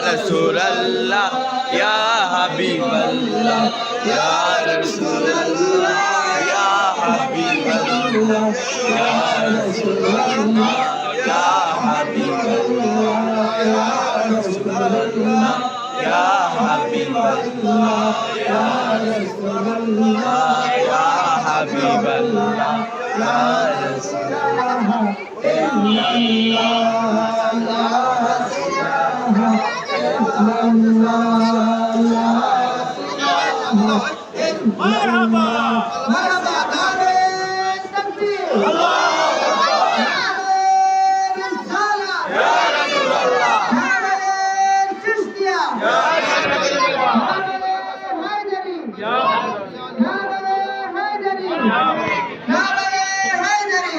Rasulallah, Ya Habiballah, Ya Rasulallah, Ya Habiballah, Ya Rasulallah, Ya Habiballah, Ya Rasulallah, Ya Habiballah, Ya Rasulallah, Ya Habiballah, Ya Rasulallah, مرحبا مرحبا نعرة تكبير يا رسول الله نعرة چشتيا يا رسول الله نعرة حيدري نعرة حيدري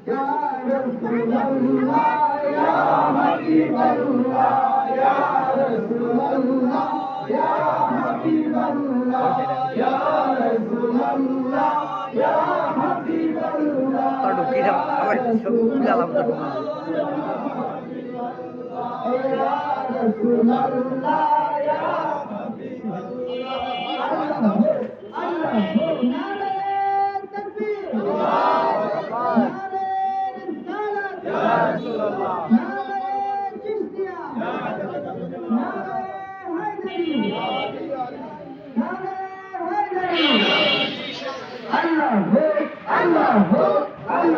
يا رسول الله يا حبيب الله يا رسول الله يا حبيب الله يا رسول الله يا حبيب الله ঢুকিয়ে দাও আবার সব জ্বালাম তো يا رسول الله يا حبيب الله نعرة تكبير نعرة رسالة يا رسول الله نعرة چشتيا نعرة حيدري نعرة حيدري الله الله الله الله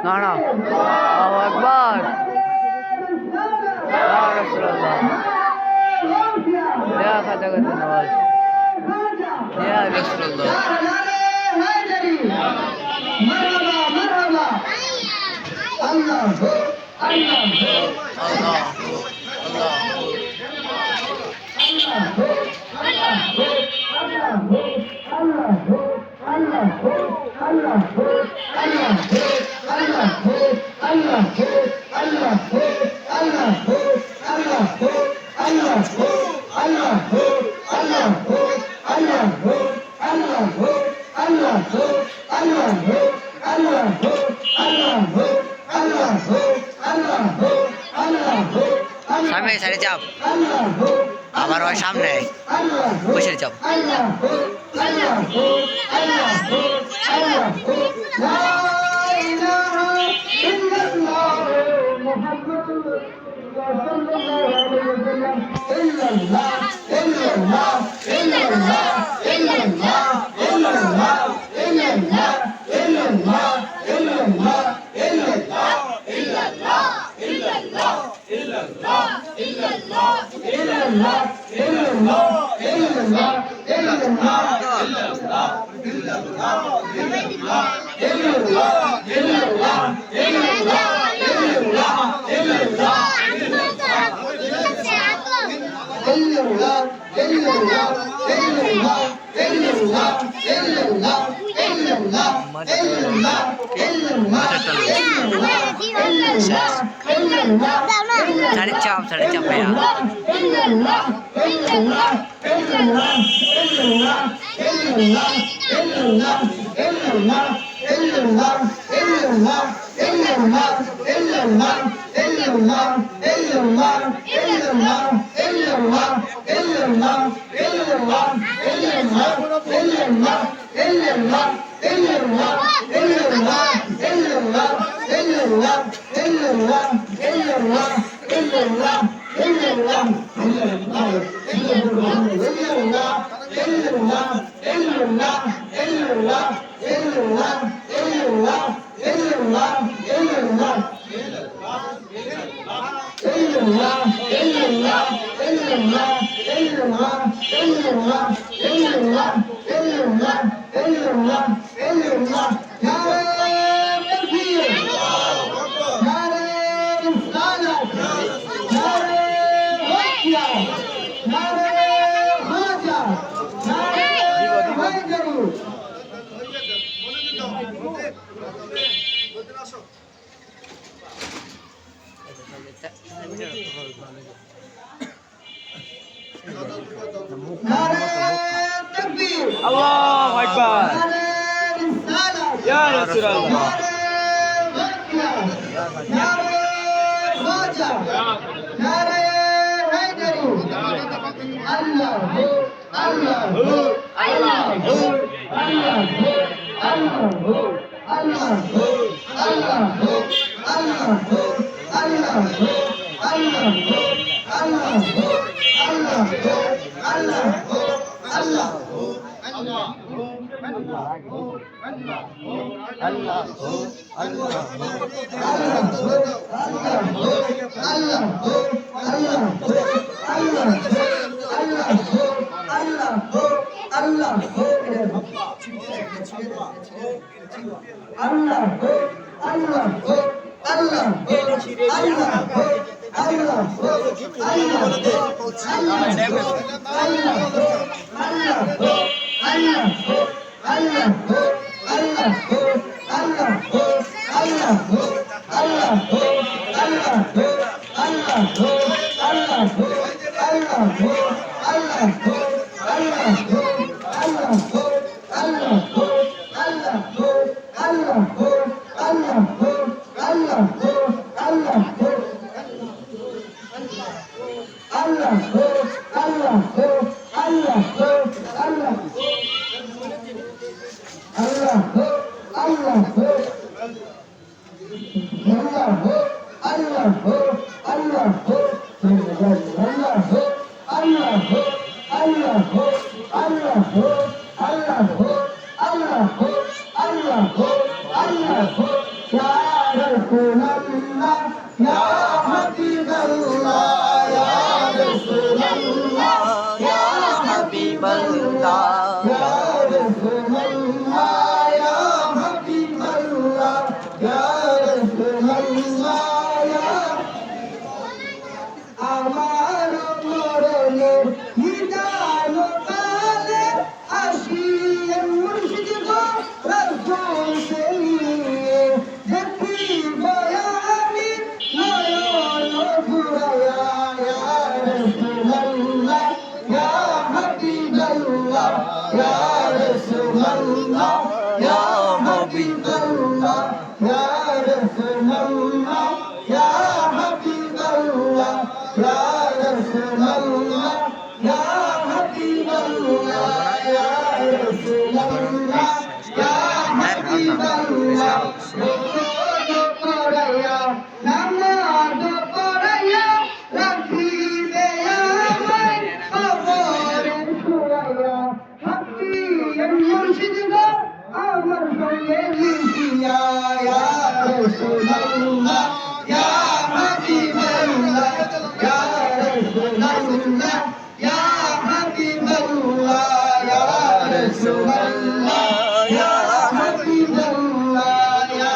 নানা আল্লাহু আকবার ইয়া রাসূলুল্লাহ ইয়া খাদাগাত নওয়াজ ইয়া রাসূলুল্লাহ مرحبا مرحبا الله الله আল্লাহ সামনে সাইডে চাপ আবার ওই সামনে বসে চাপ साढ़े चाप भैया নারে তাকবীর আল্লাহু আকবার নারে রিসালাত ইয়া রাসূলুল্লাহ নারে খাজা নারে হায়দারি আল্লাহু আল্লাহু আল্লাহু আল্লাহু আল্লাহু আল্লাহু আল্লাহু আল্লাহু আল্লাহু আল্লাহু আল্লাহু আল্লাহু আমার মরণে নিদান কালে আসিয়ে মুর্শিদ গো রাসূল নিয়ে দেখিব আমি নয়ন ঘুরায়া ইয়া রাসূলুল্লাহ ইয়া হাবিবাল্লাহ ইয়া রাসূলুল্লাহ ইয়া হাবিবাল্লাহ ইয়া রাসূলুল্লাহ ইয়া হাবিবাল্লাহ ইয়া রাসূলুল্লাহ ইয়া হাবিবাল্লাহ ইয়া রাসূলুল্লাহ ইয়া হাবিবাল্লাহ নামাজ পড়ায়া নামাজ পড়ায়া রাখিবে আমায় কবরে শুয়ায়া হাবিব মুর্শিদ গো আমার সঙ্গে মিশিয়া ইয়া রাসূলুল্লাহ ইয়া হাবিবাল্লাহ ইয়া রাসূলুল্লাহ ইয়া হাবিবাল্লাহ ইয়া রাসূলুল্লাহ ইয়া হাবিবাল্লাহ ইয়া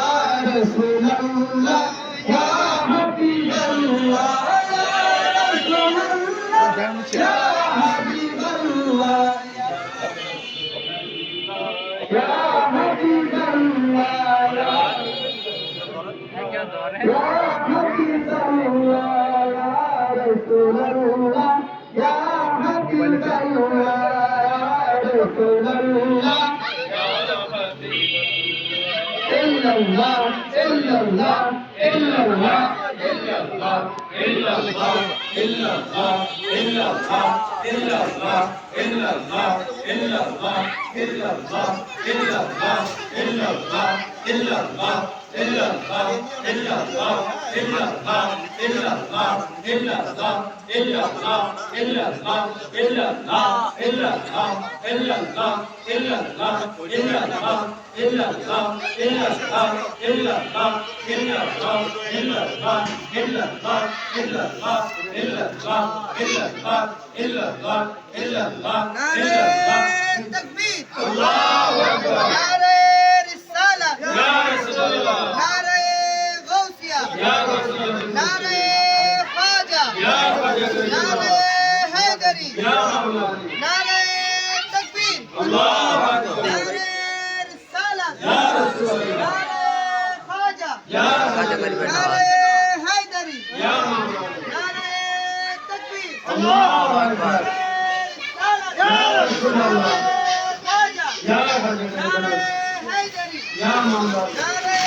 রাসূলুল্লাহ ইয়া হাবিবাল্লাহ ইয়া হাবিবাল্লাহ ইয়া تكبير الله أكبر نعرة رسالة يا رسول الله نعرة غوثية يا رسول الله نعرة خواجة يا خواجة نعرة حيدري يا مولانا نعرة تكبير الله أكبر نعرة رسالة يا رسول الله نعرة خواجة يا خواجة نعرة حيدري يا مولانا আল্লাহু আকবার ইয়া রাসূলুল্লাহ খাজা ইয়া খাজা নারে হায়দারি ইয়া মামলা নারে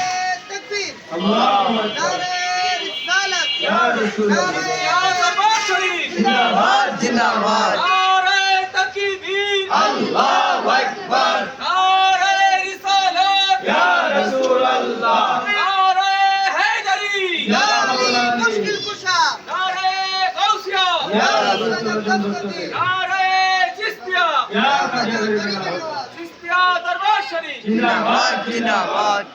তাকবীর আল্লাহু আকবার নারে রিসালাত ইয়া রাসূলুল্লাহ ইয়া দরবার শরীফ জিন্দাবাদ জিন্দাবাদ নারে তাকবীর আল্লাহু আকবার নারে রিসালাত ইয়া রাসূলুল্লাহ নারে হায়দারি ইয়া মাওলানা মুশকিল কুশা নারে গাউসিয়া ইয়া রাসূলুল্লাহ নারে চিশতিয়া ইয়া খাজা চিশতিয়া দরবার শরীফ জিন্দাবাদ জিন্দাবাদ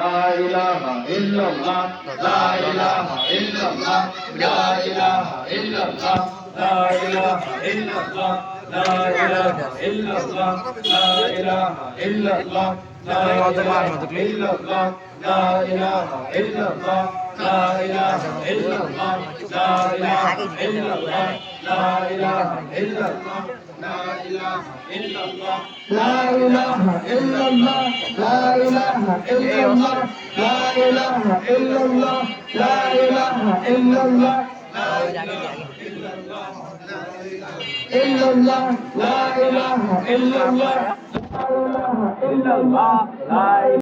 لا إله إلا الله لا إله إلا الله لا إله إلا الله لا إله إلا الله لا إله إلا الله لا إله إلا الله لا إله إلا الله لا إله إلا الله لا إله إلا الله لا إله إلا الله لا إله إلا الله لا إله إلا الله لا إله إلا الله لا إله إلا الله لا إله إلا الله لا إله إلا الله إلا الله لا إله إلا الله لا إله إلا الله لا